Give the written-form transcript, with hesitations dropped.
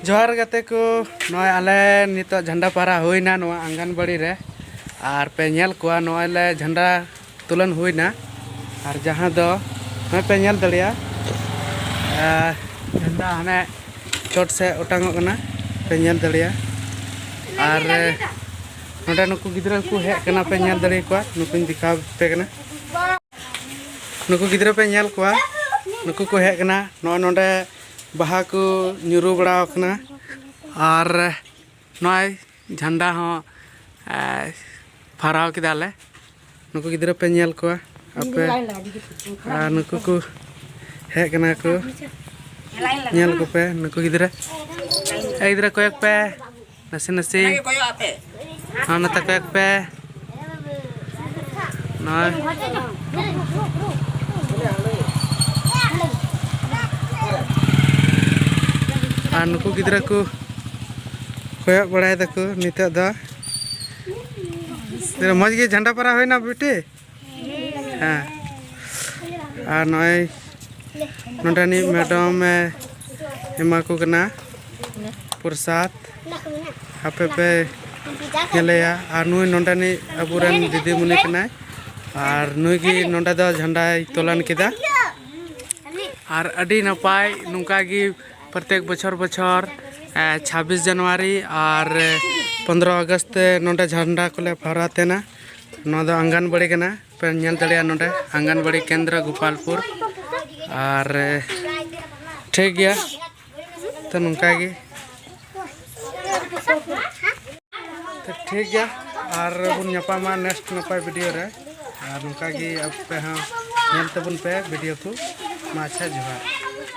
जोहार गाते को नॉय आले नितो झंडा पारा होइना नोआ आंगनबाड़ी रे और पे नेल कोआ नॉय ले झंडा तुलन होइना और जहां दो नॉय पे नेल दड़िया झंडा हने चोट से ओटांगो कना पे नेल दड़िया और नोडे नुकु गिद्रा को हे कना पे नेल दड़ि कोआ नुकुन दिखा पे कना नुकु गिद्रा पे नेल कोआ नुकु को हे कना नोडे बाहा को ᱧᱩᱨᱩ बड़ा कना और नॉय झंडा हो फहराव किदाले नुकु गिद्रा पे नेल को आपे नुकु को हे कना को नेल को पे नुकु गिद्रा कोयक पे नसे नसे हाँ नता कोयक पे नॉय और नुकु गिद्रा को कोयक बड़ाय दको निता दा मज गे झंडा पारा होइना बेटे हाँ और नॉय नोडानी मैडम एमा को कना प्रसाद आपे पे नेलेया और नुई नोडानी अबुरन दीदी मुनि कना और नुई की नोडा दा झंडा तोलन किदा और अडी नपाय नुका की प्रत्येक बछर 26 जनवरी और 15 अगस्त नोडे झंडा को ले फहरातेना नोडा आंगनबाड़ी कना पे नेल दड़िया नोडे आंगनबाड़ी केंद्र गोपालपुर और ठीक गया तो नुका की तो ठीक गया और बुन नपामा नेक्स्ट नपाय वीडियो रे और नुका की अब पे हां नेल तबुन पे वीडियो को मा अच्छा जोहार।